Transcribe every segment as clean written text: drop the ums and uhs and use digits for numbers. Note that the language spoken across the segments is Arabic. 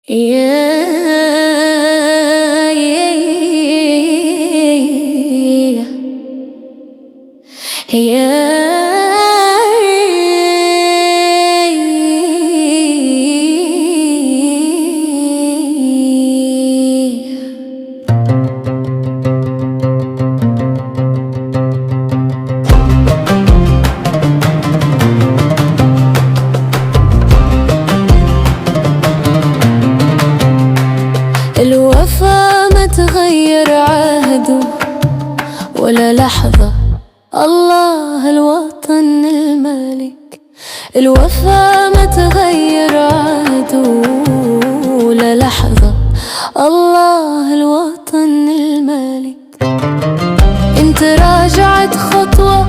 الوفا ما تغير عهده ولا لحظة. الله الوطن الملك. الوفا ما تغير عهده ولا لحظة. الله الوطن الملك. انت راجعت خطوة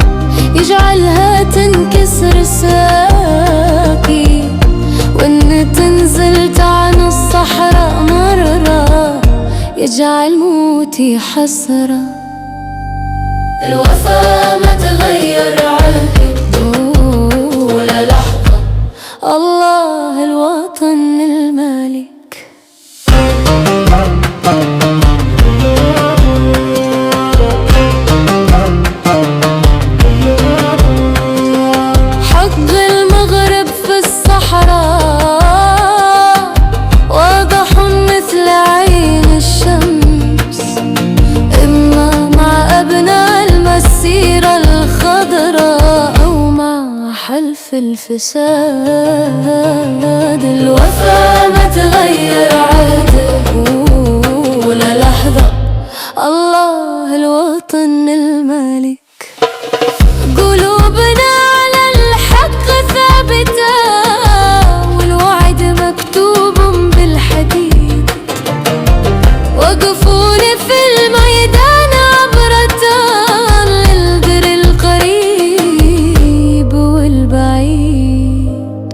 يجعلها تنكسر ساكي، وان تنزل عن الصحراء مرة يجعل موتي حسرة. الوفا ما تغير عهده ولا لحظة. الله الوطن الملك. حق المغرب في الصحراء واضح مثل عين الشمس، إما مع أبناء المسيرة الخضراء أو مع حلف الفساد. الوفا ما تغير عهده ولا لحظة. الله الوطن الملك. قلوبنا على الحق ثابتة والوعد مكتوب بالحديد، وقفوني في الميدان عبرة للبر القريب والبعيد،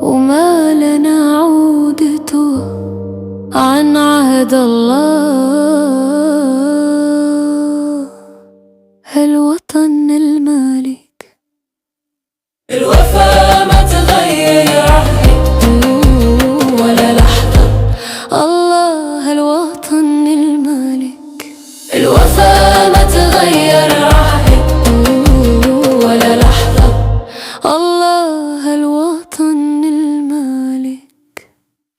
وما لنا عودته عن عهد الله الوطن الملك.